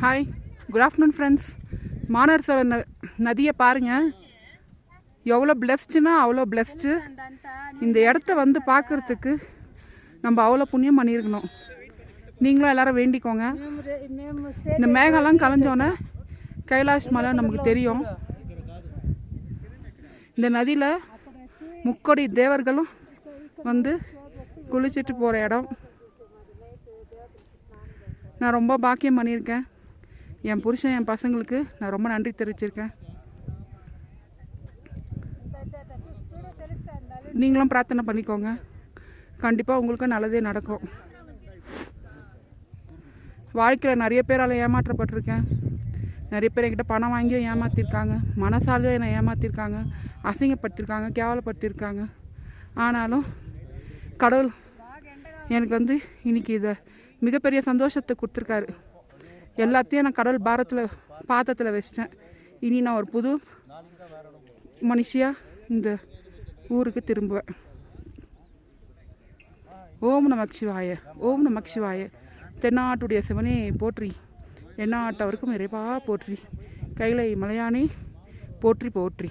Hi, good afternoon friends. மானரசோர நதியை பாருங்கள், எவ்வளோ பிளெஸ்டுன்னா அவ்வளோ பிளெஸ்டு. இந்த இடத்த வந்து பார்க்குறதுக்கு நம்ம அவ்வளோ புண்ணியம் பண்ணியிருக்கணும். நீங்களும் எல்லாரும் வேண்டிக்கோங்க. இந்த மேகம்லாம் கலைஞ்சோன்னே கைலாஷ் மலை நமக்கு தெரியும். இந்த நதியில் முக்கோடி தேவர்களும் வந்து குளிச்சுட்டு போகிற இடம். நான் ரொம்ப பாக்கியம் பண்ணியிருக்கேன். என் புருஷன் என் பசங்களுக்கு நான் ரொம்ப நன்றி தெரிவிச்சிருக்கேன். நீங்களும் பிரார்த்தனை பண்ணிக்கோங்க, கண்டிப்பாக உங்களுக்கும் நல்லதே நடக்கும். வாழ்க்கையில் நிறைய பேரால் ஏமாற்றப்பட்டிருக்கேன். நிறைய பேர் என்கிட்ட பணம் வாங்கியும் ஏமாற்றிருக்காங்க, மனசாலையும் என்னை ஏமாற்றிருக்காங்க, அசிங்கப்படுத்திருக்காங்க, கேவலப்படுத்தியிருக்காங்க. ஆனாலும் கடவுள் எனக்கு வந்து இன்னைக்கு இதை மிகப்பெரிய சந்தோஷத்தை கொடுத்துருக்காரு. எல்லாத்தையும் நான் கடவுள் பாத்திரத்தில் வச்சிட்டேன். இனி நான் ஒரு புது மனுஷியாக இந்த ஊருக்கு திரும்புவேன். ஓம் நமக் சிவாய, ஓம் நமக் சிவாய. தென்னாட்டுடைய சிவனே போற்றி, எந்நாட்டவருக்கும் இறைவா போற்றி, கைலை மலையானே போற்றி போற்றி.